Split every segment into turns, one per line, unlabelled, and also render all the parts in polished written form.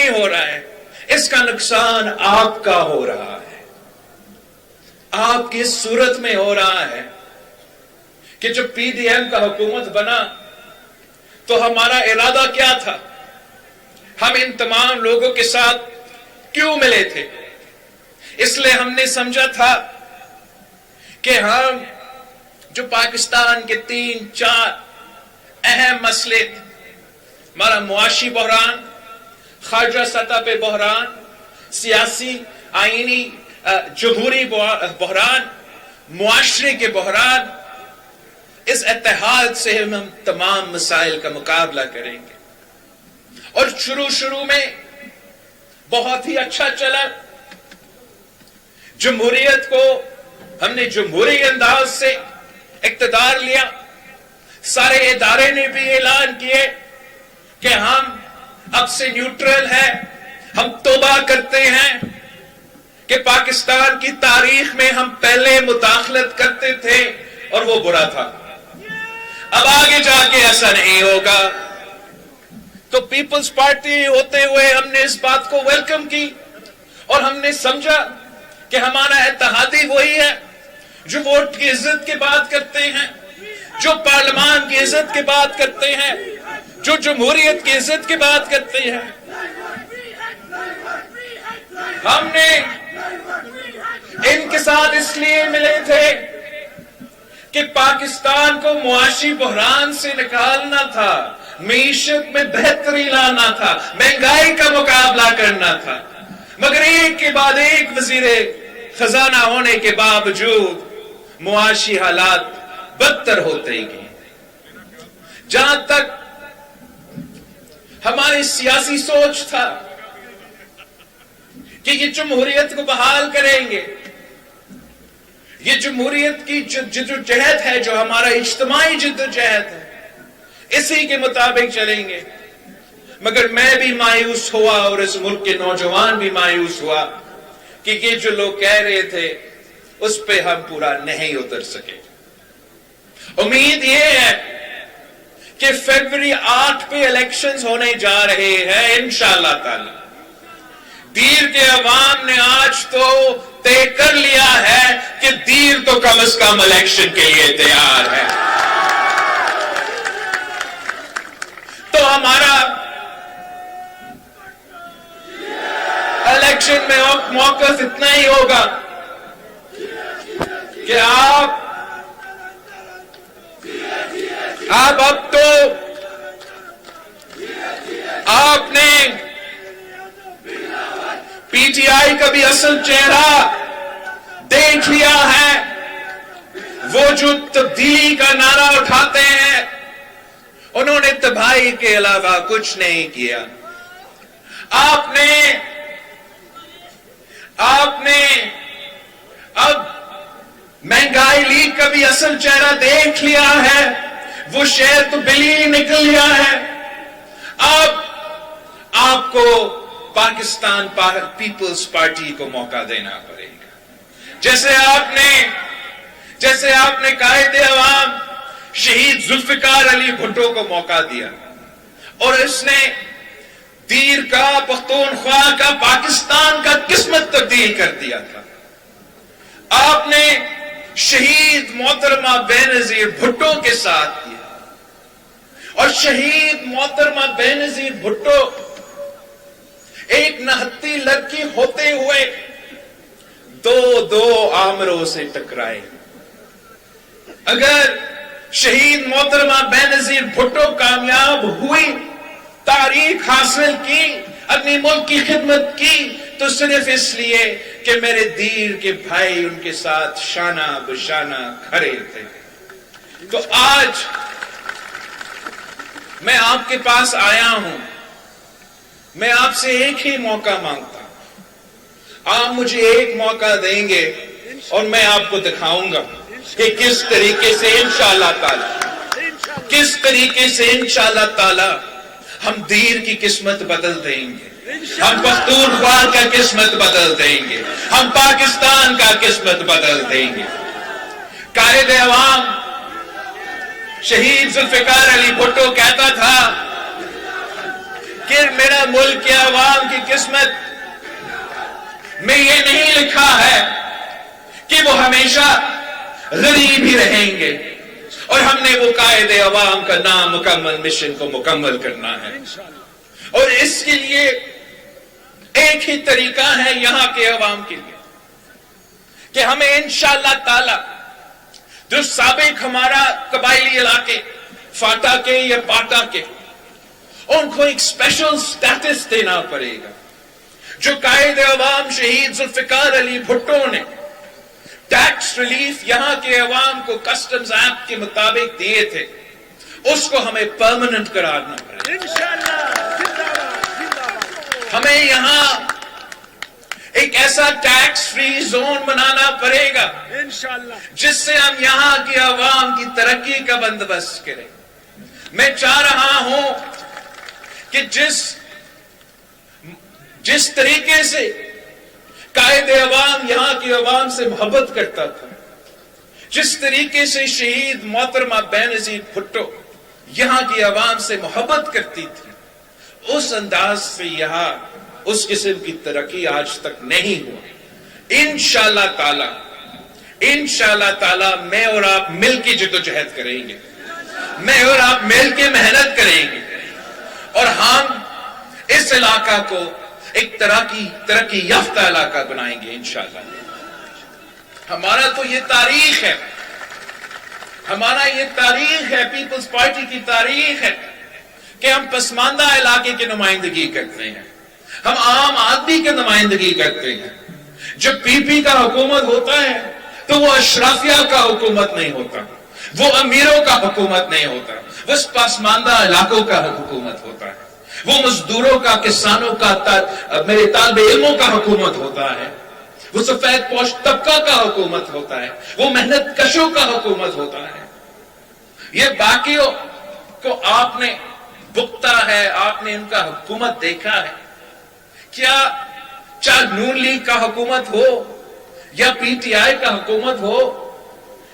نہیں ہو رہا ہے، اس کا نقصان آپ کا ہو رہا ہے، آپ کی صورت میں ہو رہا ہے کہ جب پی ڈی ایم کا حکومت بنا تو ہمارا ارادہ کیا تھا؟ ہم ان تمام لوگوں کے ساتھ کیوں ملے تھے؟ اس لیے ہم نے سمجھا تھا کہ ہم جو پاکستان کے 3-4 اہم مسئلے، ہمارا معاشی بحران، خارجہ سطح پہ بحران، سیاسی آئینی جمہوری بحران، معاشرے کے بحران، اس اتحاد سے ہم تمام مسائل کا مقابلہ کریں گے۔ اور شروع میں بہت ہی اچھا چلا، جمہوریت کو ہم نے جمہوری انداز سے اقتدار لیا، سارے ادارے نے بھی اعلان کیے کہ ہم اب سے نیوٹرل ہیں، ہم توبہ کرتے ہیں کہ پاکستان کی تاریخ میں ہم پہلے مداخلت کرتے تھے اور وہ برا تھا، اب آگے جا کے ایسا نہیں ہوگا۔ تو پیپلز پارٹی ہوتے ہوئے ہم نے اس بات کو ویلکم کی اور ہم نے سمجھا کہ ہمارا اتحادی وہی ہے جو ووٹ کی عزت کی بات کرتے ہیں، جو پارلیمان کی عزت کی بات کرتے ہیں، جو جمہوریت کی عزت کی بات کرتے ہیں۔ ہم نے ان کے ساتھ اس لیے ملے تھے کہ پاکستان کو معاشی بحران سے نکالنا تھا، معیشت میں بہتری لانا تھا، مہنگائی کا مقابلہ کرنا تھا، مگر ایک کے بعد ایک وزیر خزانہ ہونے کے باوجود معاشی حالات بدتر ہوتے گئے۔ جہاں تک ہماری سیاسی سوچ تھا کہ یہ جمہوریت کو بحال کریں گے، یہ جمہوریت کی جدوجہد ہے، جو ہمارا اجتماعی جدوجہد ہے، اسی کے مطابق چلیں گے، مگر میں بھی مایوس ہوا اور اس ملک کے نوجوان بھی مایوس ہوا کہ یہ جو لوگ کہہ رہے تھے اس پہ ہم پورا نہیں اتر سکے۔ امید یہ ہے کہ فروری 8 پہ الیکشنز ہونے جا رہے ہیں انشاءاللہ تعالی۔ دیر کے عوام نے آج تو طے کر لیا ہے کہ دیر تو کم از کم الیکشن کے لیے تیار ہے۔ تو ہمارا الیکشن میں موقف اتنا ہی ہوگا کہ آپ اب تو آپ نے پی ٹی آئی کا بھی اصل چہرہ دیکھ لیا ہے۔ وہ جو تبدیلی کا نعرہ اٹھاتے ہیں، انہوں نے تباہی کے علاوہ کچھ نہیں کیا۔ آپ نے اب مہنگائی لیگ کا بھی اصل چہرہ دیکھ لیا ہے، وہ شہر تو بلی نکل گیا ہے۔ اب آپ کو پاکستان پیپلز پارٹی کو موقع دینا پڑے گا، جیسے آپ نے قائد عوام شہید ذوالفقار علی بھٹو کو موقع دیا اور اس نے دیر کا، پختونخوا کا، پاکستان کا قسمت تبدیل کر دیا تھا۔ آپ نے شہید محترمہ بینظیر بھٹو کے ساتھ کیا، اور شہید محترمہ بینظیر بھٹو ایک نہتی لڑکی ہوتے ہوئے دو آمروں سے ٹکرائے۔ اگر شہید محترمہ بینظیر بھٹو کامیاب ہوئی، تاریخ حاصل کی، اپنی ملک کی خدمت کی، تو صرف اس لیے کہ میرے دیر کے بھائی ان کے ساتھ شانہ بشانہ کھڑے تھے۔ تو آج میں آپ کے پاس آیا ہوں، میں آپ سے ایک ہی موقع مانگتا ہوں۔ آپ مجھے ایک موقع دیں گے اور میں آپ کو دکھاؤں گا کہ کس طریقے سے انشاءاللہ تعالی ہم دیر کی قسمت بدل دیں گے، ہم پختونخوا کا قسمت بدل دیں گے، ہم پاکستان کا قسمت بدل دیں گے۔ قائد عوام شہید ذوالفقار علی بھٹو کہتا تھا کہ میرا ملک کے عوام کی قسمت میں یہ نہیں لکھا ہے کہ وہ ہمیشہ غریب ہی رہیں گے، اور ہم نے وہ قائد عوام کا نام مکمل مشن کو مکمل کرنا ہے، اور اس کے لیے ایک ہی طریقہ ہے یہاں کے عوام کے لیے کہ ہمیں انشاءاللہ تعالی جو سابق ہمارا قبائلی علاقے فاٹا کے یا پاٹا کے، ان کو ایک اسپیشل سٹیٹس دینا پڑے گا۔ جو قائد عوام شہید ذوالفقار علی بھٹو نے ٹیکس ریلیف یہاں کے عوام کو کسٹمز ایکٹ کے مطابق دیے تھے، اس کو ہمیں پرماننٹ کرانا پڑے گا۔ ہمیں یہاں ایک ایسا ٹیکس فری زون بنانا پڑے گا جس سے ہم یہاں کی عوام کی ترقی کا بندوبست کریں۔ میں چاہ رہا ہوں کہ جس طریقے سے قائد عوام یہاں کی عوام سے محبت کرتا تھا، جس طریقے سے شہید محترمہ بینظیر بھٹو یہاں کی عوام سے محبت کرتی تھی، اس انداز سے یہاں اس قسم کی ترقی آج تک نہیں ہوا۔ انشاءاللہ تعالی میں اور آپ مل کے جدوجہد کریں گے، میں اور آپ مل کے محنت کریں گے، اور ہم اس علاقہ کو ایک ترقی یافتہ علاقہ بنائیں گے انشاءاللہ۔ ہمارا تو یہ تاریخ ہے، ہمارا یہ تاریخ ہے، پیپلز پارٹی کی تاریخ ہے کہ ہم پسماندہ علاقے کی نمائندگی کرتے ہیں، ہم عام آدمی کی نمائندگی کرتے ہیں۔ جب پی پی کا حکومت ہوتا ہے تو وہ اشرافیہ کا حکومت نہیں ہوتا، وہ امیروں کا حکومت نہیں ہوتا، وہ پسماندہ علاقوں کا حکومت ہوتا ہے، وہ مزدوروں کا، کسانوں کا، میرے طالب علموں کا حکومت ہوتا ہے، وہ سفید پوش طبقہ کا حکومت ہوتا ہے، وہ محنت کشوں کا حکومت ہوتا ہے۔ یہ باقیوں کو آپ نے بکتا ہے، آپ نے ان کا حکومت دیکھا ہے کیا؟ چاہے نون لیگ کا حکومت ہو یا پی ٹی آئی کا حکومت ہو،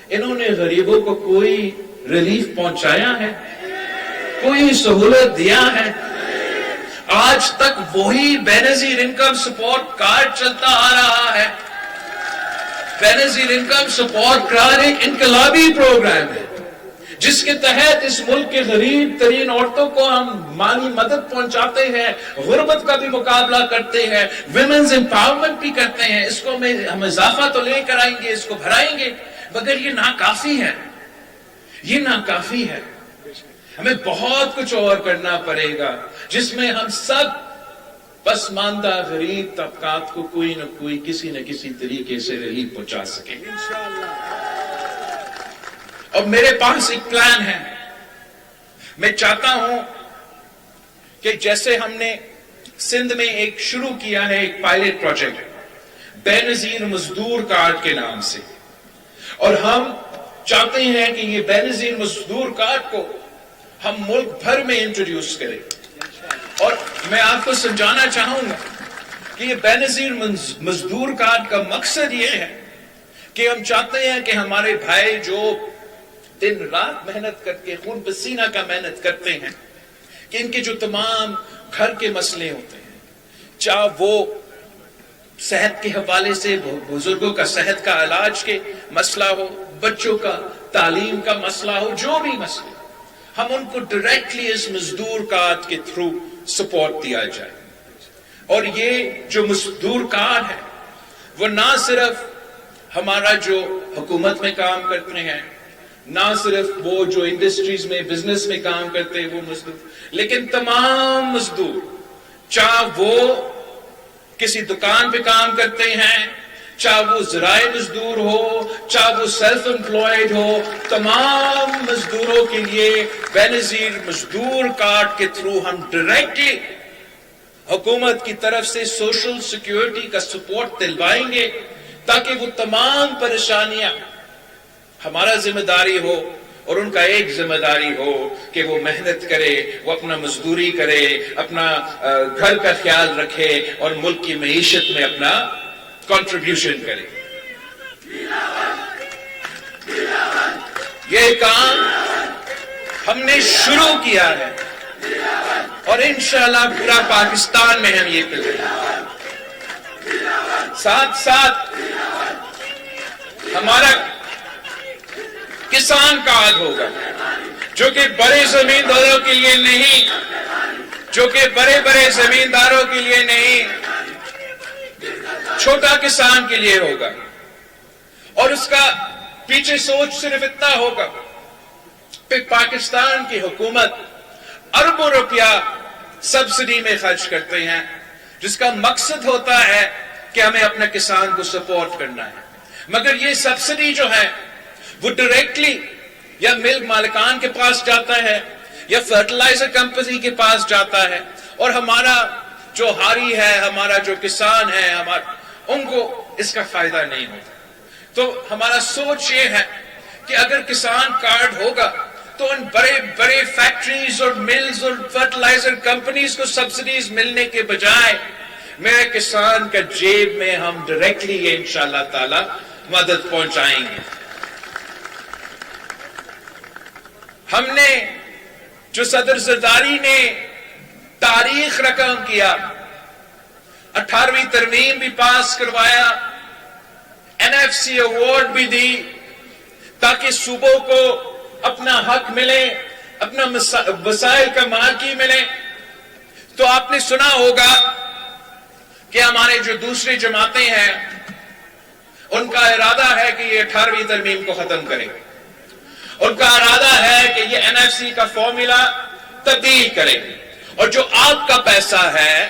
انہوں نے غریبوں کو کوئی ریلیف پہنچایا ہے؟ کوئی سہولت دیا ہے؟ آج تک وہی بینظیر انکم سپورٹ کارڈ چلتا آ رہا ہے۔ بینظیر انکم سپورٹ کارڈ ایک انقلابی پروگرام ہے جس کے تحت اس ملک کے غریب ترین عورتوں کو ہم مالی مدد پہنچاتے ہیں، غربت کا بھی مقابلہ کرتے ہیں، ویمنز امپاورمنٹ بھی کرتے ہیں۔ اس کو ہم اضافہ تو لے کر آئیں گے، اس کو بڑھائیں گے، مگر یہ ناکافی ہے، یہ ناکافی ہے۔ ہمیں بہت کچھ اور کرنا پڑے گا جس میں ہم سب پسماندہ غریب طبقات کو کوئی نہ کوئی کسی نہ کسی طریقے سے ریلیف پہنچا سکیں۔ اور میرے پاس ایک پلان ہے، میں چاہتا ہوں کہ جیسے ہم نے سندھ میں ایک شروع کیا ہے ایک پائلٹ پروجیکٹ بے نظیر مزدور کارڈ کے نام سے، اور ہم چاہتے ہیں کہ یہ بے نظیر مزدور کارڈ کو ہم ملک بھر میں انٹروڈیوس کریں۔ اور میں آپ کو سمجھانا چاہوں گا کہ یہ بے نظیر مزدور کارڈ کا مقصد یہ ہے کہ ہم چاہتے ہیں کہ ہمارے بھائی جو دن رات محنت کر کے خون پسینہ کا محنت کرتے ہیں، کہ ان کے جو تمام گھر کے مسئلے ہوتے ہیں، چاہے وہ صحت کے حوالے سے بزرگوں کا صحت کا علاج کے مسئلہ ہو، بچوں کا تعلیم کا مسئلہ ہو، جو بھی مسئلہ، ہم ان کو ڈائریکٹلی اس مزدور کارڈ کے تھرو سپورٹ دیا جائے۔ اور یہ جو مزدور کارڈ ہے وہ نہ صرف ہمارا جو حکومت میں کام کرتے ہیں، نہ صرف وہ جو انڈسٹریز میں بزنس میں کام کرتے ہیں وہ مزدور، لیکن تمام مزدور، چاہے وہ کسی دکان پہ کام کرتے ہیں، چاہے وہ زراعی مزدور ہو، چاہے وہ سیلف امپلائڈ ہو، تمام مزدوروں کے لیے بے نظیر مزدور کارڈ کے تھرو ہم ڈائریکٹلی حکومت کی طرف سے سوشل سیکیورٹی کا سپورٹ دلوائیں گے، تاکہ وہ تمام پریشانیاں ہمارا ذمہ داری ہو اور ان کا ایک ذمہ داری ہو کہ وہ محنت کرے، وہ اپنا مزدوری کرے، اپنا گھر کا خیال رکھے اور ملک کی معیشت میں اپنا کنٹریبیوشن کرے۔ یہ کام ہم نے شروع کیا ہے اور انشاءاللہ پورا پاکستان میں ہم یہ کر رہے ہیں. ساتھ ساتھ ہمارا کسان کارڈ ہوگا جو کہ بڑے زمینداروں کے لیے نہیں، بڑے زمینداروں کے لیے نہیں، چھوٹا کسان کے لیے ہوگا. اور اس کا پیچھے سوچ صرف اتنا ہوگا کہ پاکستان کی حکومت اربوں روپیہ سبسڈی میں خرچ کرتے ہیں، جس کا مقصد ہوتا ہے کہ ہمیں اپنے کسان کو سپورٹ کرنا ہے. مگر یہ سبسڈی جو ہے وہ ڈائریکٹلی یا ملک مالکان کے پاس جاتا ہے یا فرٹیلائزر کمپنی کے پاس جاتا ہے، اور ہمارا جو ہاری ہے، ہمارا جو کسان ہے، ان کو اس کا فائدہ نہیں ہوتا. تو ہمارا سوچ یہ ہے کہ اگر کسان کارڈ ہوگا تو ان بڑے بڑے فیکٹریز اور ملز اور فرٹیلائزر کمپنیز کو سبسڈیز ملنے کے بجائے میرے کسان کا جیب میں ہم ڈائریکٹلی یہ انشاءاللہ تعالی مدد پہنچائیں گے. ہم نے جو صدر زرداری نے تاریخ رقم کیا، 18ویں ترمیم بھی پاس کروایا، NFC ایوارڈ بھی دی تاکہ صوبوں کو اپنا حق ملے، اپنا وسائل کا مالکی ملے. تو آپ نے سنا ہوگا کہ ہمارے جو دوسری جماعتیں ہیں ان کا ارادہ ہے کہ یہ 18ویں ترمیم کو ختم کرے. ان کا ارادہ ہے کہ یہ NFC کا فارمولا تبدیل کرے، اور جو آپ کا پیسہ ہے،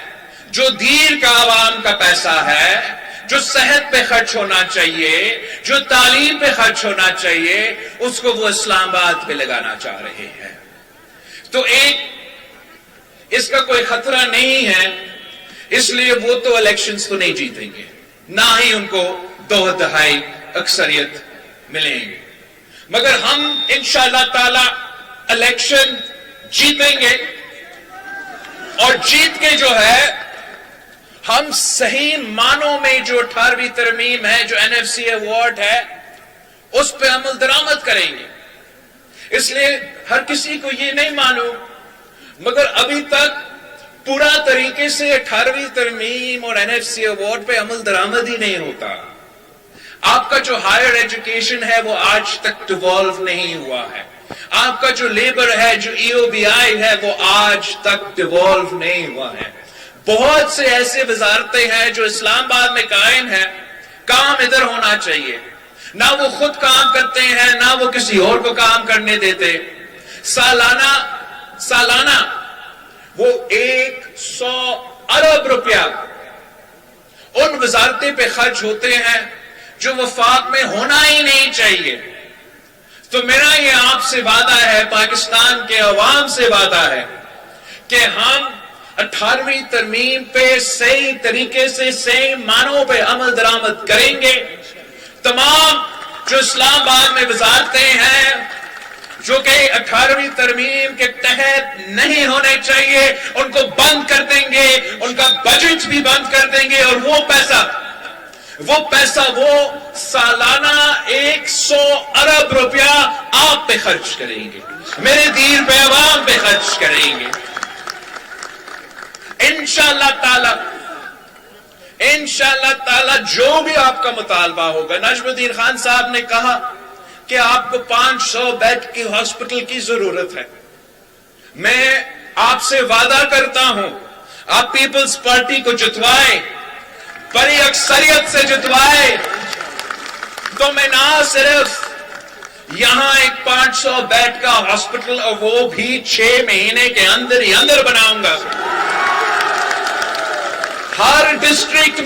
جو دیر کا عوام کا پیسہ ہے، جو صحت پہ خرچ ہونا چاہیے، جو تعلیم پہ خرچ ہونا چاہیے، اس کو وہ اسلام آباد پہ لگانا چاہ رہے ہیں. تو اس کا کوئی خطرہ نہیں ہے، اس لیے وہ تو الیکشنز تو نہیں جیتیں گے، نہ ہی ان کو 2/3 اکثریت ملیں گے. مگر ہم انشاءاللہ تعالی الیکشن جیتیں گے، اور جیت کے جو ہے ہم صحیح معنوں میں جو 18ویں ترمیم ہے، جو NFC ایوارڈ ہے، اس پہ عمل درآمد کریں گے. اس لیے ہر کسی کو یہ نہیں معلوم، مگر ابھی تک پورا طریقے سے 18ویں ترمیم اور NFC ایوارڈ پہ عمل درآمد ہی نہیں ہوتا. آپ کا جو ہائر ایجوکیشن ہے وہ آج تک ڈیوالو نہیں ہوا ہے. آپ کا جو لیبر ہے، جو EOBI ہے، وہ آج تک ڈیوالو نہیں ہوا ہے. بہت سے ایسے وزارتیں ہیں جو اسلام آباد میں قائم ہیں، کام ادھر ہونا چاہیے، نہ وہ خود کام کرتے ہیں، نہ وہ کسی اور کو کام کرنے دیتے. سالانہ وہ 100 ارب روپیہ ان وزارتیں پہ خرچ ہوتے ہیں جو وفاق میں ہونا ہی نہیں چاہیے. تو میرا یہ آپ سے وعدہ ہے، پاکستان کے عوام سے وعدہ ہے کہ ہم 18ویں ترمیم پہ صحیح طریقے سے صحیح معنوں پہ عمل درآمد کریں گے. تمام جو اسلام آباد میں وزارتیں ہیں جو کہ 18ویں ترمیم کے تحت نہیں ہونے چاہیے، ان کو بند کر دیں گے، ان کا بجٹ بھی بند کر دیں گے، اور وہ پیسہ وہ سالانہ 100 ارب روپیہ آپ پہ خرچ کریں گے، میرے دین پہ، عوام پہ خرچ کریں گے انشاءاللہ تعالی. جو بھی آپ کا مطالبہ ہوگا، نجم الدین خان صاحب نے کہا کہ آپ کو 500 بیڈ کی ہاسپٹل کی ضرورت ہے. میں آپ سے وعدہ کرتا ہوں، آپ پیپلز پارٹی کو جتوائے، بڑی اکثریت سے جتوائے، تو میں نہ صرف یہاں ایک 500 بیڈ کا ہاسپٹل، اور وہ بھی 6 مہینے کے اندر ہی اندر بناؤں گا. ہر ڈسٹرکٹ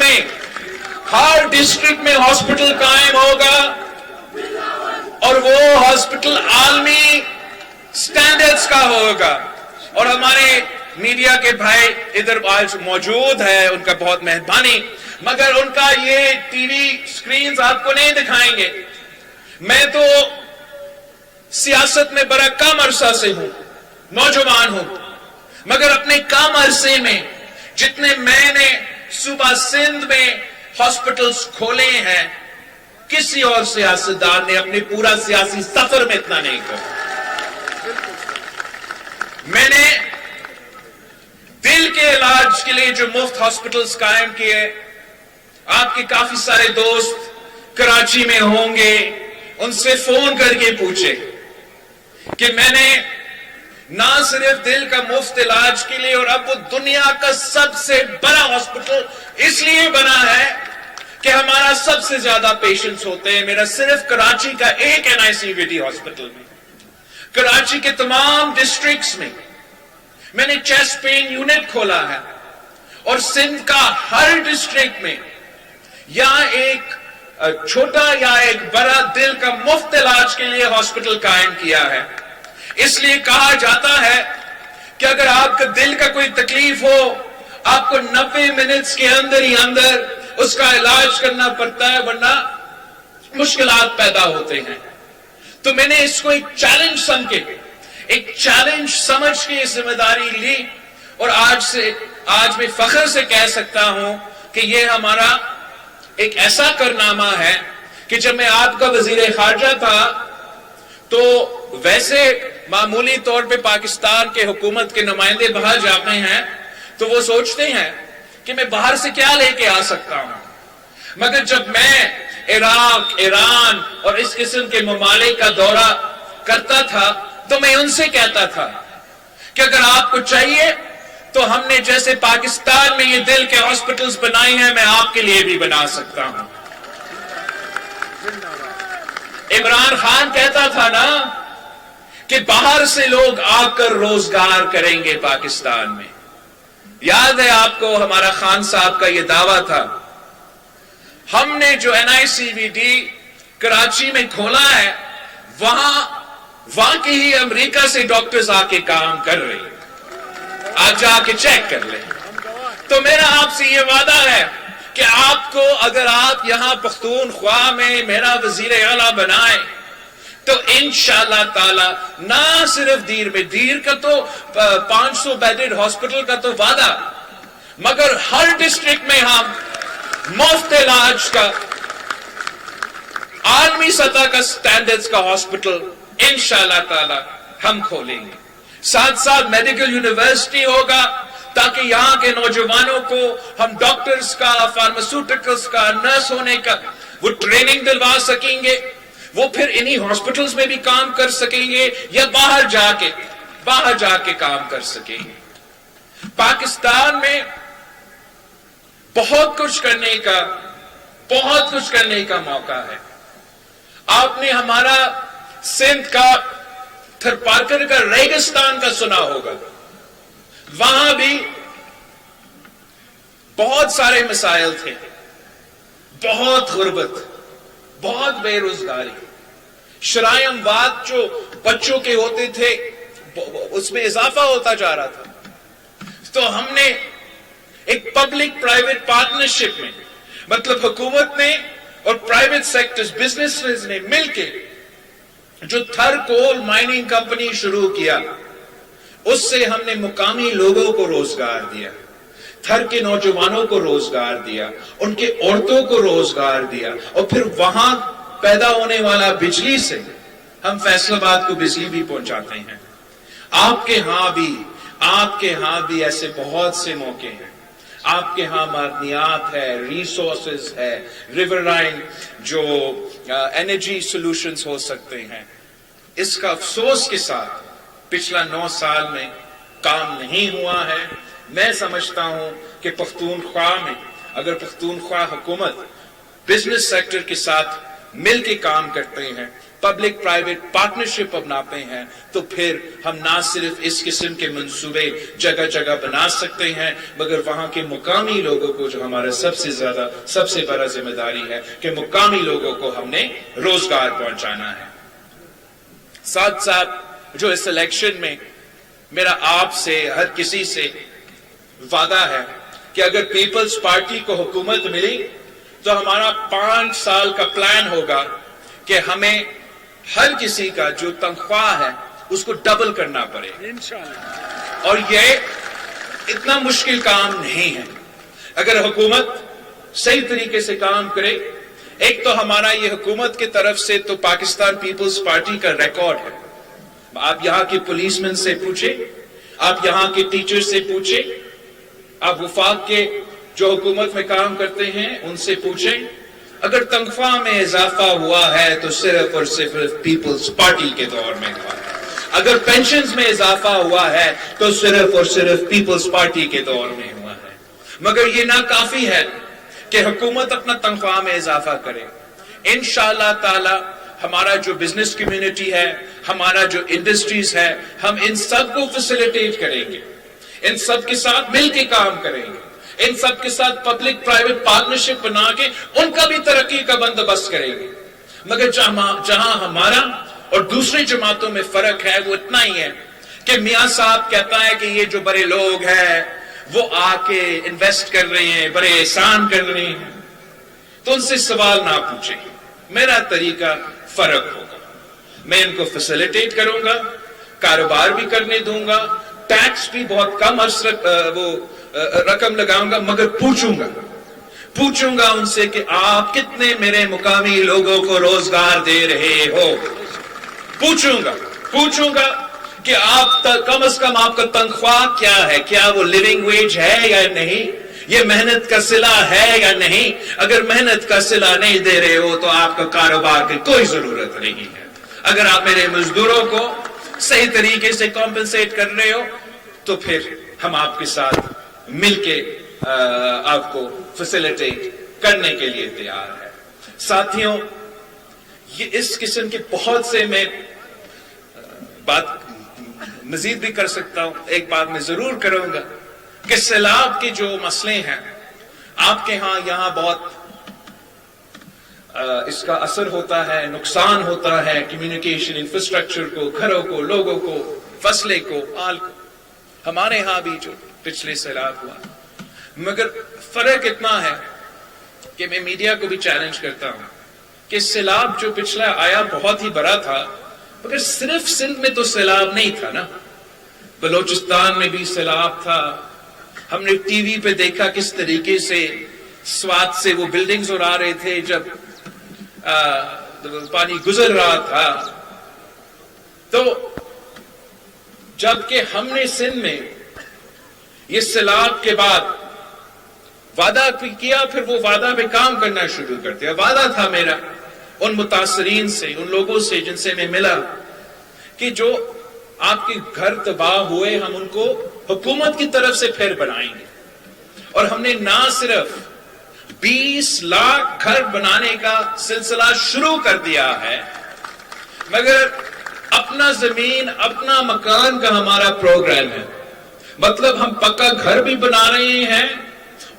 میں ہاسپٹل قائم ہوگا، اور وہ ہاسپٹل عالمی سٹینڈرڈز کا ہوگا. اور ہمارے میڈیا کے بھائی ادھر آج موجود ہے، ان کا بہت مہربانی، مگر ان کا یہ ٹی وی سکرینز آپ کو نہیں دکھائیں گے. میں تو سیاست میں بڑا کم عرصہ سے ہوں، نوجوان ہوں، مگر اپنے کم عرصے میں جتنے میں نے صوبہ سندھ میں ہاسپٹلز کھولے ہیں، کسی اور سیاستدان نے اپنے پورا سیاسی سفر میں اتنا نہیں کیا. میں نے دل کے علاج کے لیے جو مفت ہاسپٹلز قائم کیے، آپ کے کافی سارے دوست کراچی میں ہوں گے، ان سے فون کر کے پوچھے کہ میں نے نہ صرف دل کا مفت علاج کے لیے، اور اب وہ دنیا کا سب سے بڑا ہاسپٹل اس لیے بنا ہے کہ ہمارا سب سے زیادہ پیشنٹس ہوتے ہیں، میرا صرف کراچی کا ایک NICVD ہاسپٹل میں، کراچی کے تمام ڈسٹرکٹس میں میں نے چیسٹ پین یونٹ کھولا ہے، اور سندھ کا ہر ڈسٹرکٹ میں یا ایک چھوٹا یا ایک بڑا دل کا مفت علاج کے لیے ہاسپٹل قائم کیا ہے۔ اس لیے کہا جاتا ہے کہ اگر آپ کا دل کا کوئی تکلیف ہو، آپ کو 90 منٹس کے اندر ہی اندر اس کا علاج کرنا پڑتا ہے، ورنہ مشکلات پیدا ہوتے ہیں۔ تو میں نے اس کو ایک چیلنج سمجھ کے یہ ذمہ داری لی، اور آج میں فخر سے کہہ سکتا ہوں کہ یہ ہمارا ایک ایسا کارنامہ ہے کہ جب میں آپ کا وزیر خارجہ تھا تو ویسے معمولی طور پہ پاکستان کے حکومت کے نمائندے باہر جاتے ہیں تو وہ سوچتے ہیں کہ میں باہر سے کیا لے کے آ سکتا ہوں، مگر جب میں عراق، ایران اور اس قسم کے ممالک کا دورہ کرتا تھا تو میں ان سے کہتا تھا کہ اگر آپ کو چاہیے تو ہم نے جیسے پاکستان میں یہ دل کے ہاسپٹلز بنائے ہیں، میں آپ کے لیے بھی بنا سکتا ہوں۔ عمران خان کہتا تھا نا کہ باہر سے لوگ آ کر روزگار کریں گے پاکستان میں، یاد ہے آپ کو ہمارا خان صاحب کا یہ دعویٰ تھا۔ ہم نے جو NICVD کراچی میں کھولا ہے، وہاں واقعی ہی امریکہ سے ڈاکٹرز آ کے کام کر رہے ہیں، آج جا کے چیک کر لیں۔ تو میرا آپ سے یہ وعدہ ہے کہ آپ کو اگر آپ یہاں پختونخوا میں میرا وزیر اعلیٰ بنائیں تو انشاءاللہ تعالی نہ صرف دیر کا تو 500 بیڈڈ ہاسپٹل کا تو وعدہ، مگر ہر ڈسٹرکٹ میں ہم مفت علاج کا عالمی سطح کا سٹینڈرڈز کا ہاسپٹل انشاءاللہ تعالی ہم کھولیں گے۔ ساتھ ساتھ میڈیکل یونیورسٹی ہوگا تاکہ یہاں کے نوجوانوں کو ہم ڈاکٹرز کا، فارماسیوٹیکلز کا، نرس ہونے کا وہ ٹریننگ دلوا سکیں گے، وہ پھر انہی ہاسپٹلز میں بھی کام کر سکیں گے یا باہر جا کے کام کر سکیں گے۔ پاکستان میں بہت کچھ کرنے کا موقع ہے۔ آپ نے ہمارا سندھ کا تھرپارکر کا ریگستان کا سنا ہوگا، وہاں بھی بہت سارے مسائل تھے، بہت غربت، بہت بے روزگاری، شرائع اموات جو بچوں کے ہوتے تھے اس میں اضافہ ہوتا جا رہا تھا۔ تو ہم نے ایک پبلک پرائیویٹ پارٹنرشپ میں، مطلب حکومت نے اور پرائیویٹ سیکٹرز، بزنس نے مل کے جو تھر کول مائننگ کمپنی شروع کیا، اس سے ہم نے مقامی لوگوں کو روزگار دیا، تھر کے نوجوانوں کو روزگار دیا، ان کے عورتوں کو روزگار دیا، اور پھر وہاں پیدا ہونے والا بجلی سے ہم فیصل آباد کو بجلی بھی پہنچاتے ہیں۔ آپ کے ہاں بھی ایسے بہت سے موقع ہیں، آپ کے ہاں معدنیات ہے، ریسورسز ہے، ریور لائن جو انرجی سولوشنز ہو سکتے ہیں۔ اس کا افسوس کے ساتھ پچھلا 9 سال میں کام نہیں ہوا ہے۔ میں سمجھتا ہوں کہ پختونخوا میں اگر پختونخوا حکومت بزنس سیکٹر کے ساتھ مل کے کام کرتے ہیں، پبلک پرائیویٹ پارٹنرشپ اپناتے ہیں، تو پھر ہم نہ صرف اس قسم کے منصوبے جگہ جگہ بنا سکتے ہیں، مگر وہاں کے مقامی لوگوں کو، جو ہمارا سب سے بڑا ذمہ داری ہے کہ مقامی لوگوں کو ہم نے روزگار پہنچانا ہے۔ ساتھ ساتھ جو اس الیکشن میں میرا آپ سے، ہر کسی سے وعدہ ہے کہ اگر پیپلز پارٹی کو حکومت ملی تو ہمارا 5 سال کا پلان ہوگا کہ ہمیں ہر کسی کا جو تنخواہ ہے اس کو ڈبل کرنا پڑے، اور یہ اتنا مشکل کام نہیں ہے اگر حکومت صحیح طریقے سے کام کرے۔ ایک تو ہمارا یہ حکومت کی طرف سے تو پاکستان پیپلز پارٹی کا ریکارڈ ہے، آپ یہاں کے پولیس مین سے پوچھیں، آپ یہاں کے ٹیچر سے پوچھیں، آپ وفاق کے جو حکومت میں کام کرتے ہیں ان سے پوچھیں، اگر تنخواہ میں اضافہ ہوا ہے تو صرف اور صرف پیپلز پارٹی کے دور میں ہوا ہے، اگر پینشنز میں اضافہ ہوا ہے تو صرف اور صرف پیپلز پارٹی کے دور میں ہوا ہے۔ مگر یہ ناکافی ہے کہ حکومت اپنا تنخواہ میں اضافہ کرے۔ انشاءاللہ تعالی ہمارا جو بزنس کمیونٹی ہے، ہمارا جو انڈسٹریز ہے، ہم ان سب کو فیسیلیٹیٹ کریں گے، ان سب کے ساتھ مل کے کام کریں گے، ان سب کے ساتھ پبلک پرائیویٹ پارٹنرشپ بنا کے ان کا بھی ترقی کا بندوبست کریں گے۔ مگر جہاں ہمارا اور دوسری جماعتوں میں فرق ہے وہ اتنا ہی ہے کہ میاں صاحب کہتا ہے کہ یہ جو بڑے لوگ ہیں وہ آ کے انویسٹ کر رہے ہیں، بڑے احسان کر رہے ہیں، تو ان سے سوال نہ پوچھیں۔ میرا طریقہ فرق ہوگا، میں ان کو فیسیلیٹیٹ کروں گا، کاروبار بھی کرنے دوں گا، ٹیکس بھی بہت کم رقم لگاؤں گا، مگر پوچھوں گا ان سے کہ آپ کتنے میرے مقامی لوگوں کو روزگار دے رہے ہو۔ پوچھوں گا کہ آپ کم از کم آپ کا تنخواہ کیا ہے، کیا وہ لیونگ ویج ہے یا نہیں، یہ محنت کا صلہ ہے یا نہیں۔ اگر محنت کا صلہ نہیں دے رہے ہو تو آپ کا کاروبار کی کوئی ضرورت نہیں ہے۔ اگر آپ میرے مزدوروں کو صحیح طریقے سے کمپنسیٹ کر رہے ہو تو پھر ہم آپ کے ساتھ مل کے آپ کو فیسیلیٹیٹ کرنے کے لیے تیار ہے۔ ساتھیوں، یہ اس قسم کے بہت سے میں بات مزید بھی کر سکتا ہوں، ایک بات میں ضرور کروں گا کہ سیلاب کے جو مسئلے ہیں آپ کے ہاں یہاں بہت اس کا اثر ہوتا ہے، نقصان ہوتا ہے کمیونیکیشن انفراسٹرکچر کو، گھروں کو، لوگوں کو، فصلیں کو، مال کو۔ ہمارے ہاں بھی جو پچھلے سیلاب ہوا، مگر فرق اتنا ہے کہ میں میڈیا کو بھی چیلنج کرتا ہوں کہ سیلاب جو پچھلا آیا بہت ہی بڑا تھا، مگر صرف سندھ میں تو سیلاب نہیں تھا نا، بلوچستان میں بھی سیلاب تھا۔ ہم نے ٹی وی پہ دیکھا کس طریقے سے سوات سے وہ بلڈنگز اڑا رہے تھے جب پانی گزر رہا تھا۔ تو جبکہ ہم نے سندھ میں یہ سیلاب کے بعد وعدہ کیا، پھر وہ وعدہ پہ کام کرنا شروع کر دیا۔ وعدہ تھا میرا ان متاثرین سے، ان لوگوں سے جن سے میں ملا، کہ جو آپ کے گھر تباہ ہوئے ہم ان کو حکومت کی طرف سے پھر بنائیں گے۔ اور ہم نے نہ صرف 20 لاکھ گھر بنانے کا سلسلہ شروع کر دیا ہے، مگر اپنا زمین اپنا مکان کا ہمارا پروگرام ہے۔ مطلب ہم پکا گھر بھی بنا رہے ہیں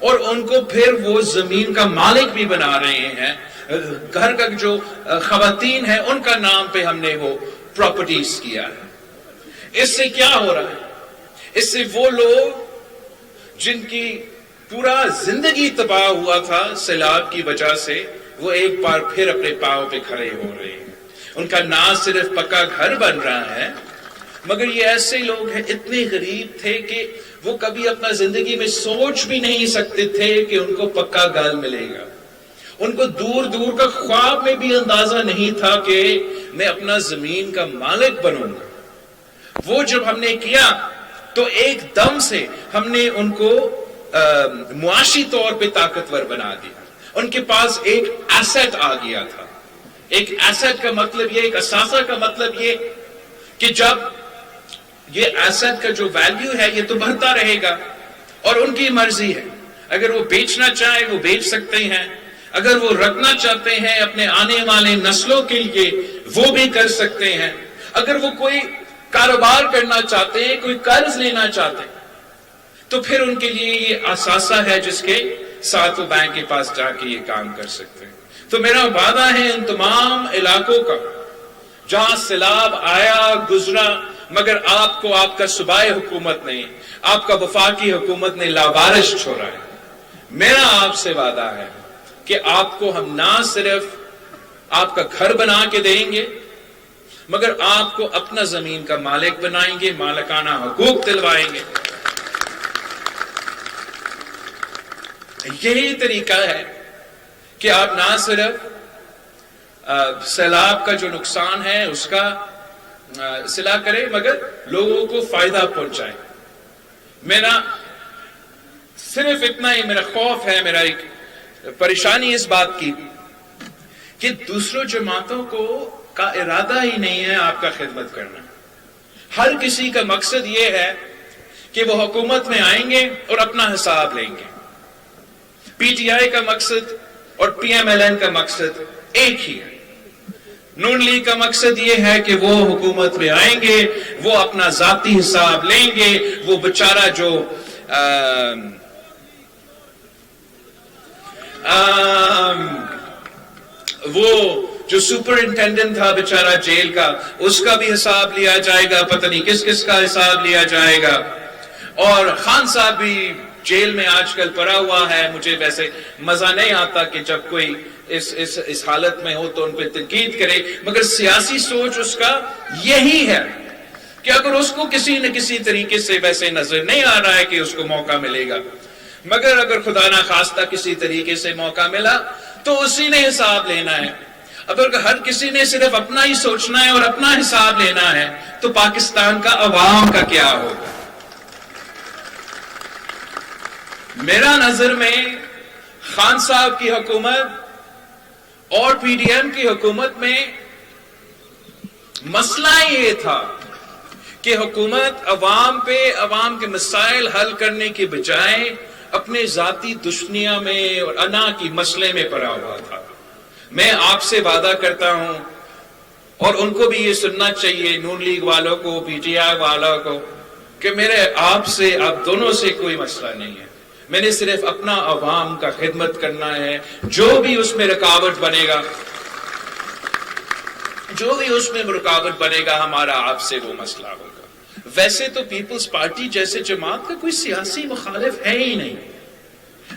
اور ان کو پھر وہ زمین کا مالک بھی بنا رہے ہیں۔ گھر کا جو خواتین ہیں ان کا نام پہ ہم نے وہ پراپرٹیز کیا ہے۔ اس سے کیا ہو رہا ہے؟ اس سے وہ لوگ جن کی پورا زندگی تباہ ہوا تھا سیلاب کی وجہ سے، وہ ایک بار پھر اپنے پاؤں پہ کھڑے ہو رہے ہیں۔ ان کا نہ صرف پکا گھر بن رہا ہے، مگر یہ ایسے لوگ ہیں اتنے غریب تھے کہ وہ کبھی اپنا زندگی میں سوچ بھی نہیں سکتے تھے کہ ان کو پکا گھر ملے گا۔ ان کو دور دور کا خواب میں بھی اندازہ نہیں تھا کہ میں اپنا زمین کا مالک بنوں گا۔ وہ جب ہم نے کیا تو ایک دم سے ہم نے ان کو معاشی طور پہ طاقتور بنا دیا۔ ان کے پاس ایک ایسٹ آ گیا تھا۔ ایک ایسٹ کا مطلب یہ، ایک اثاثہ کا مطلب یہ کہ جب یہ ایسٹ کا جو ویلیو ہے یہ تو بڑھتا رہے گا، اور ان کی مرضی ہے، اگر وہ بیچنا چاہیں وہ بیچ سکتے ہیں، اگر وہ رکھنا چاہتے ہیں اپنے آنے والے نسلوں کے لیے وہ بھی کر سکتے ہیں، اگر وہ کوئی کاروبار کرنا چاہتے ہیں، کوئی قرض لینا چاہتے ہیں، تو پھر ان کے لیے یہ اثاثہ ہے جس کے ساتھ وہ بینک کے پاس جا کے یہ کام کر سکتے ہیں۔ تو میرا وعدہ ہے ان تمام علاقوں کا جہاں سیلاب آیا گزرا، مگر آپ کو آپ کا صوبائی حکومت نے، آپ کا وفاقی حکومت نے لاوارث چھوڑا ہے۔ میرا آپ سے وعدہ ہے کہ آپ کو ہم نہ صرف آپ کا گھر بنا کے دیں گے، مگر آپ کو اپنا زمین کا مالک بنائیں گے، مالکانہ حقوق دلوائیں گے۔ یہی طریقہ ہے کہ آپ نہ صرف سیلاب کا جو نقصان ہے اس کا صلح کریں، مگر لوگوں کو فائدہ پہنچائیں۔ میرا صرف اتنا ہی میرا خوف ہے، میرا ایک پریشانی اس بات کی کہ دوسروں جماعتوں کو کا ارادہ ہی نہیں ہے آپ کا خدمت کرنا. ہر کسی کا مقصد یہ ہے کہ وہ حکومت میں آئیں گے اور اپنا حساب لیں گے. پی ٹی آئی کا مقصد اور پی ایم ایل این کا مقصد ایک ہی ہے. نون لیگ کا مقصد یہ ہے کہ وہ حکومت میں آئیں گے، وہ اپنا ذاتی حساب لیں گے. وہ بیچارہ جو سپرنٹینڈنٹ تھا بیچارہ جیل کا، اس کا بھی حساب لیا جائے گا، پتہ نہیں کس کس کا حساب لیا جائے گا. اور خان صاحب بھی جیل میں آج کل پڑا ہوا ہے. مجھے ویسے مزہ نہیں آتا کہ جب کوئی اس حالت میں ہو تو ان پہ تنقید کرے، مگر سیاسی سوچ اس کا یہی ہے کہ اگر اس کو کسی نہ کسی طریقے سے ویسے نظر نہیں آ رہا ہے کہ اس کو موقع ملے گا، مگر اگر خدا نہ خواستہ کسی طریقے سے موقع ملا تو اسی نے حساب لینا ہے. اب اگر ہر کسی نے صرف اپنا ہی سوچنا ہے اور اپنا حساب لینا ہے تو پاکستان کا عوام کا کیا ہوگا؟ میرا نظر میں خان صاحب کی حکومت اور پی ڈی ایم کی حکومت میں مسئلہ یہ تھا کہ حکومت عوام پہ عوام کے مسائل حل کرنے کے بجائے اپنے ذاتی دشمنیاں میں اور انا کی مسئلے میں پڑا ہوا تھا. میں آپ سے وعدہ کرتا ہوں اور ان کو بھی یہ سننا چاہیے، نون لیگ والوں کو، پی ٹی آئی والوں کو، کہ میرے آپ سے، آپ دونوں سے کوئی مسئلہ نہیں ہے. میں نے صرف اپنا عوام کا خدمت کرنا ہے. جو بھی اس میں رکاوٹ بنے گا، جو بھی اس میں رکاوٹ بنے گا، ہمارا آپ سے وہ مسئلہ ہوگا. ویسے تو پیپلز پارٹی جیسے جماعت کا کوئی سیاسی مخالف ہے ہی نہیں.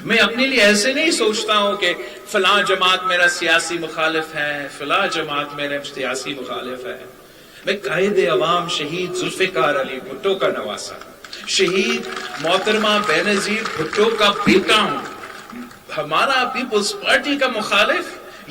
میں اپنے لیے ایسے نہیں سوچتا ہوں کہ فلاں جماعت میرا سیاسی مخالف ہے، فلاں جماعت میرا سیاسی مخالف ہے. میں قائد عوام شہید ذوالفقار علی بھٹو کا نواسا، شہید محترمہ بینظیر بھٹو کا بیٹا ہوں. ہمارا پیپلز پارٹی کا مخالف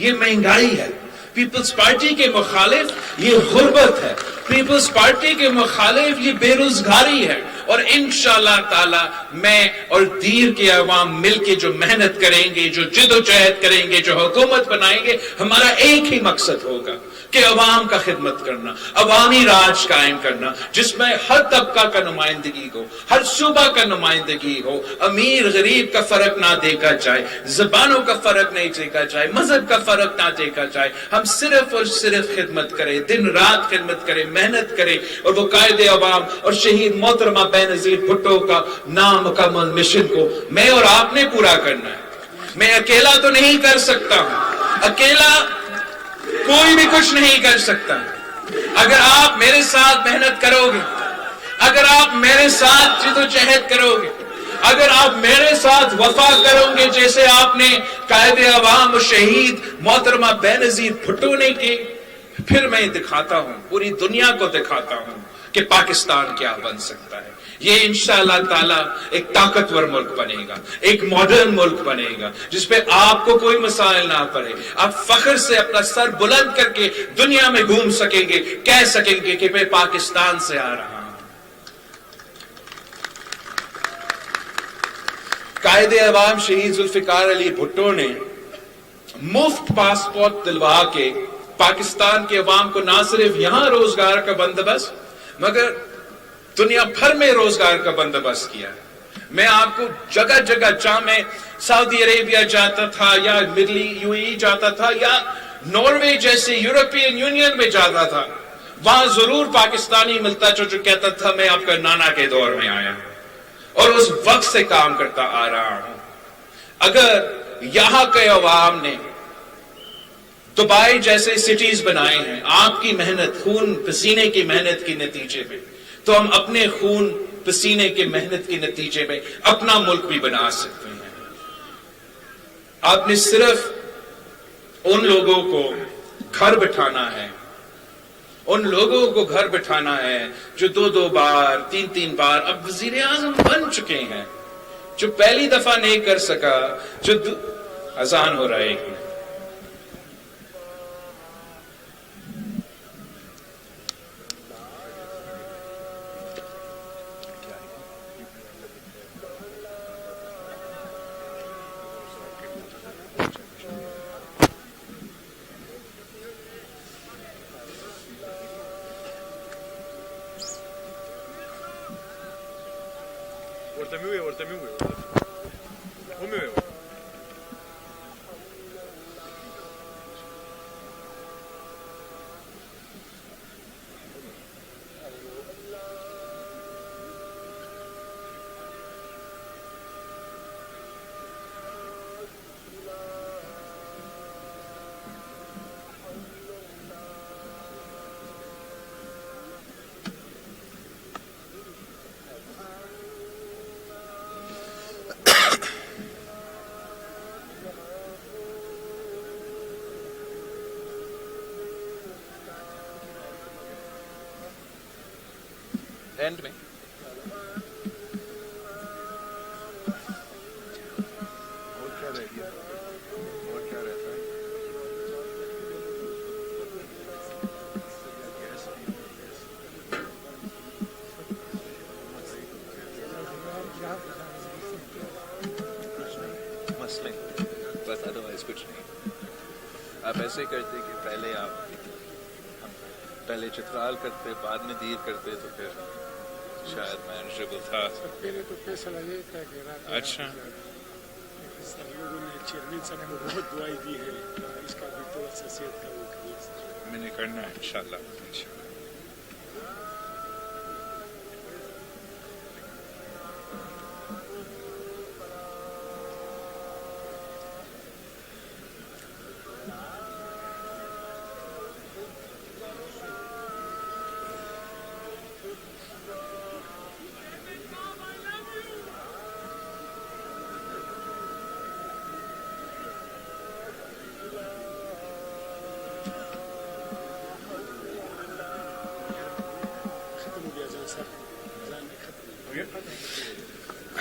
یہ مہنگائی ہے، پیپلز پارٹی کے مخالف یہ غربت ہے، پیپلز پارٹی کے مخالف یہ بے روزگاری ہے. اور انشاءاللہ تعالی میں اور دیر کے عوام مل کے جو محنت کریں گے، جو جد و جہد کریں گے، جو حکومت بنائیں گے، ہمارا ایک ہی مقصد ہوگا کہ عوام کا خدمت کرنا، عوامی راج قائم کرنا، جس میں ہر طبقہ کا نمائندگی ہو، ہر صوبہ کا نمائندگی ہو، امیر غریب کا فرق نہ دیکھا جائے، زبانوں کا فرق نہیں دیکھا جائے، مذہب کا فرق نہ دیکھا جائے. ہم صرف اور صرف خدمت کریں، دن رات خدمت کریں، محنت کریں، اور وہ قائد عوام اور شہید محترمہ بینظیر بھٹو کا نامکمل مشن کو میں اور آپ نے پورا کرنا ہے. میں اکیلا تو نہیں کر سکتا ہوں، اکیلا کوئی بھی کچھ نہیں کر سکتا. اگر آپ میرے ساتھ محنت کرو گے، اگر آپ میرے ساتھ جد و جہد کرو گے، اگر آپ میرے ساتھ وفا کرو گے جیسے آپ نے قائد عوام و شہید محترمہ بینظیر بھٹو نے کی، پھر میں دکھاتا ہوں، پوری دنیا کو دکھاتا ہوں کہ پاکستان کیا بن سکتا ہے. یہ انشاءاللہ تعالی ایک طاقتور ملک بنے گا، ایک ماڈرن ملک بنے گا، جس پہ آپ کو کوئی مسائل نہ پڑے. آپ فخر سے اپنا سر بلند کر کے دنیا میں گھوم سکیں گے، کہہ سکیں گے کہ میں پاکستان سے آ رہا ہوں. قائد عوام شہید ذوالفقار علی بھٹو نے مفت پاسپورٹ دلوا کے پاکستان کے عوام کو نہ صرف یہاں روزگار کا بندوبست مگر دنیا بھر میں روزگار کا بندوبست کیا. میں آپ کو جگہ جگہ جہاں میں سعودی عربیہ جاتا تھا یا مڈل یو اے جاتا تھا یا ناروے جیسے یورپین یونین میں جاتا تھا، وہاں ضرور پاکستانی ملتا جو کہتا تھا میں آپ کا نانا کے دور میں آیا اور اس وقت سے کام کرتا آ رہا ہوں. اگر یہاں کے عوام نے دبئی جیسے سٹیز بنائے ہیں آپ کی محنت، خون پسینے کی محنت کے نتیجے میں، تو ہم اپنے خون پسینے کے محنت کے نتیجے میں اپنا ملک بھی بنا سکتے ہیں. آپ نے صرف ان لوگوں کو گھر بٹھانا ہے، ان لوگوں کو گھر بٹھانا ہے جو دو بار تین بار اب وزیر اعظم بن چکے ہیں، جو پہلی دفعہ نہیں کر سکا، جو اذان ہو رہا ہے. ایک اینڈ میں. مسئلے بس ادروائز کچھ نہیں. آپ ایسے کرتے کہ پہلے چترال کرتے بعد میں دیر کرتے تو پھر شاید مینیجیبل تھا.
پہلے تو فیصلہ یہ تھا کہ
اچھا
سب لوگوں نے چیئرمین صاحب کو بہت دعائی دی ہے, اس کا بھی تھوڑا سا صحت کا وہ کریے.
میں نے کرنا ہے انشاءاللہ.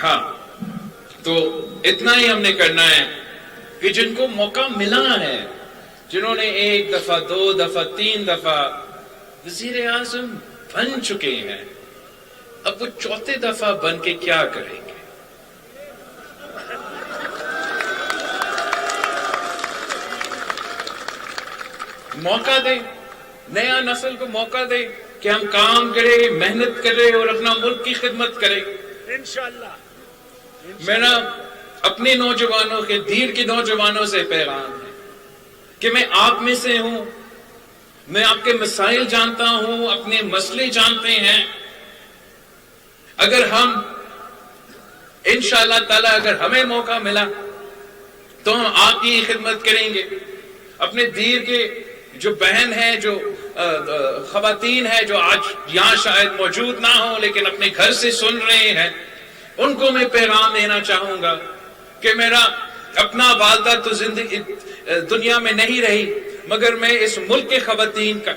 ہاں تو اتنا ہی ہم نے کرنا ہے کہ جن کو موقع ملا ہے, جنہوں نے 1 دفعہ 2 دفعہ 3 دفعہ وزیر اعظم بن چکے ہیں, اب وہ 4تھی دفعہ بن کے کیا کریں گے؟ موقع دیں, نیا نسل کو موقع دیں کہ ہم کام کریں, محنت کریں اور اپنا ملک کی خدمت کریں.
انشاءاللہ
میرا اپنے نوجوانوں کے, دیر کے نوجوانوں سے پیغام ہے کہ میں آپ میں سے ہوں, میں آپ کے مسائل جانتا ہوں, اپنے مسئلے جانتے ہیں. اگر ہم انشاءاللہ تعالی اگر ہمیں موقع ملا تو ہم آپ کی خدمت کریں گے. اپنے دیر کے جو بہن ہے, جو خواتین ہے جو آج یہاں شاید موجود نہ ہوں لیکن اپنے گھر سے سن رہے ہیں, ان کو میں پیغام دینا چاہوں گا کہ میرا اپنا والدہ تو زندگی دنیا میں نہیں رہی, مگر میں اس ملک کے خواتین کا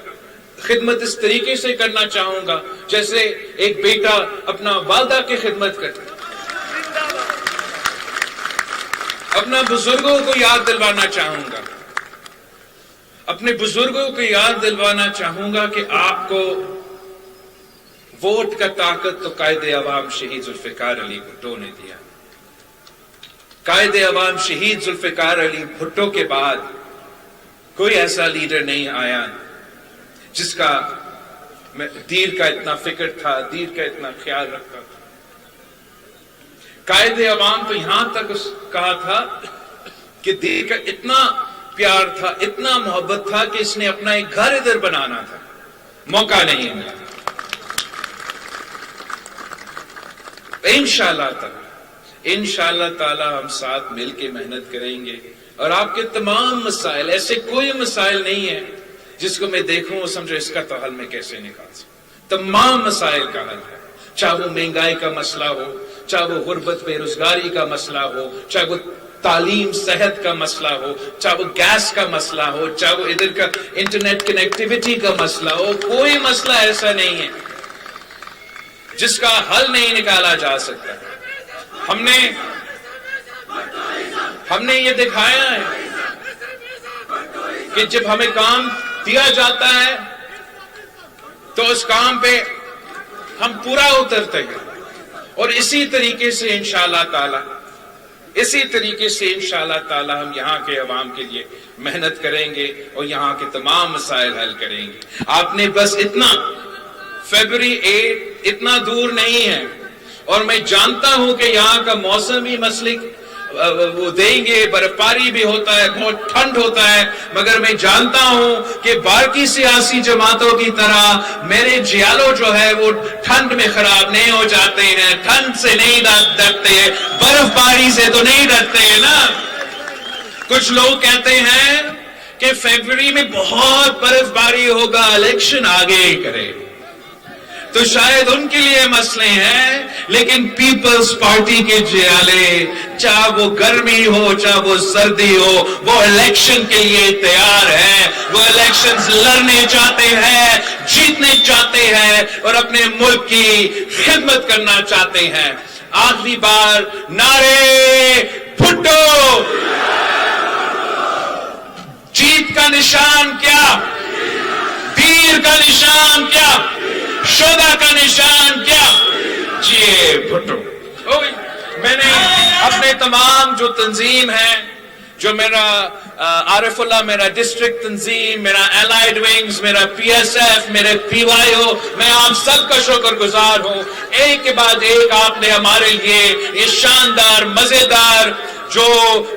خدمت اس طریقے سے کرنا چاہوں گا جیسے ایک بیٹا اپنا والدہ کی خدمت کرتا. اپنا بزرگوں کو یاد دلوانا چاہوں گا, اپنے بزرگوں کو یاد دلوانا چاہوں گا کہ آپ کو ووٹ کا طاقت تو قائد عوام شہید ذوالفقار علی بھٹو نے دیا. قائد عوام شہید ذوالفقار علی بھٹو کے بعد کوئی ایسا لیڈر نہیں آیا جس کا دیر کا اتنا فکر تھا, دیر کا اتنا خیال رکھتا تھا. قائد عوام تو یہاں تک کہا تھا کہ دیر کا اتنا پیار تھا, اتنا محبت تھا کہ اس نے اپنا ایک گھر ادھر بنانا تھا, موقع نہیں ملا. انشاءاللہ تعالی ہم ساتھ مل کے محنت کریں گے اور آپ کے تمام مسائل, ایسے کوئی مسائل نہیں ہے جس کو میں دیکھوں اور سمجھو اس کا تو حل میں کیسے نکال سکوں. تمام مسائل کا حل ہے, چاہے وہ مہنگائی کا مسئلہ ہو, چاہے وہ غربت بے روزگاری کا مسئلہ ہو, چاہے وہ تعلیم صحت کا مسئلہ ہو, چاہے وہ گیس کا مسئلہ ہو, چاہے وہ ادھر کا انٹرنیٹ کنیکٹیویٹی کا مسئلہ ہو. کوئی مسئلہ ایسا نہیں ہے جس کا حل نہیں نکالا جا سکتا. ہم نے یہ دکھایا ہے کہ جب ہمیں کام دیا جاتا ہے تو اس کام پہ ہم پورا اترتے ہیں, اور اسی طریقے سے انشاءاللہ تعالی ہم یہاں کے عوام کے لیے محنت کریں گے اور یہاں کے تمام مسائل حل کریں گے. آپ نے بس اتنا, فیبروری 8 اتنا دور نہیں ہے, اور میں جانتا ہوں کہ یہاں کا موسمی مسئلہ وہ دیں گے, برف باری بھی ہوتا ہے, بہت ٹھنڈ ہوتا ہے, مگر میں جانتا ہوں کہ باقی سیاسی جماعتوں کی طرح میرے جیالو جو ہے وہ ٹھنڈ میں خراب نہیں ہو جاتے ہیں, ٹھنڈ سے نہیں ڈرتے ہیں, برف باری سے تو نہیں ڈرتے ہیں نا. کچھ لوگ کہتے ہیں کہ فیبروری میں بہت برف باری ہوگا, الیکشن آگے کرے. تو شاید ان کے لیے مسئلے ہیں، لیکن پیپلز پارٹی کے جیالے، چاہے وہ گرمی ہو چاہے وہ سردی ہو، وہ الیکشن کے لیے تیار ہیں، وہ الیکشنز لڑنے چاہتے ہیں، جیتنے چاہتے ہیں اور اپنے ملک کی خدمت کرنا چاہتے ہیں۔ آخری بار نعرے بھٹو، جیت کا نشان کیا؟ تیر کا نشان کیا؟ شودا کا نشان کیا؟ جی بھٹو ہو گئی۔ میں نے اپنے تمام جو تنظیم ہیں، جو میرا عارف اللہ، میرا ڈسٹرکٹ تنظیم، میرا الائیڈ ونگز، میرا پی ایس ایف، میرے پی وائی او، میں آپ سب کا شکر گزار ہوں۔ ایک کے بعد ایک آپ نے ہمارے لیے یہ شاندار مزیدار جو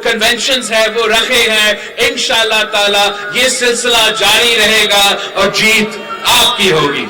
کنونشنز ہے وہ رکھے ہیں۔ انشاءاللہ تعالی یہ سلسلہ جاری رہے گا اور جیت آپ کی ہوگی۔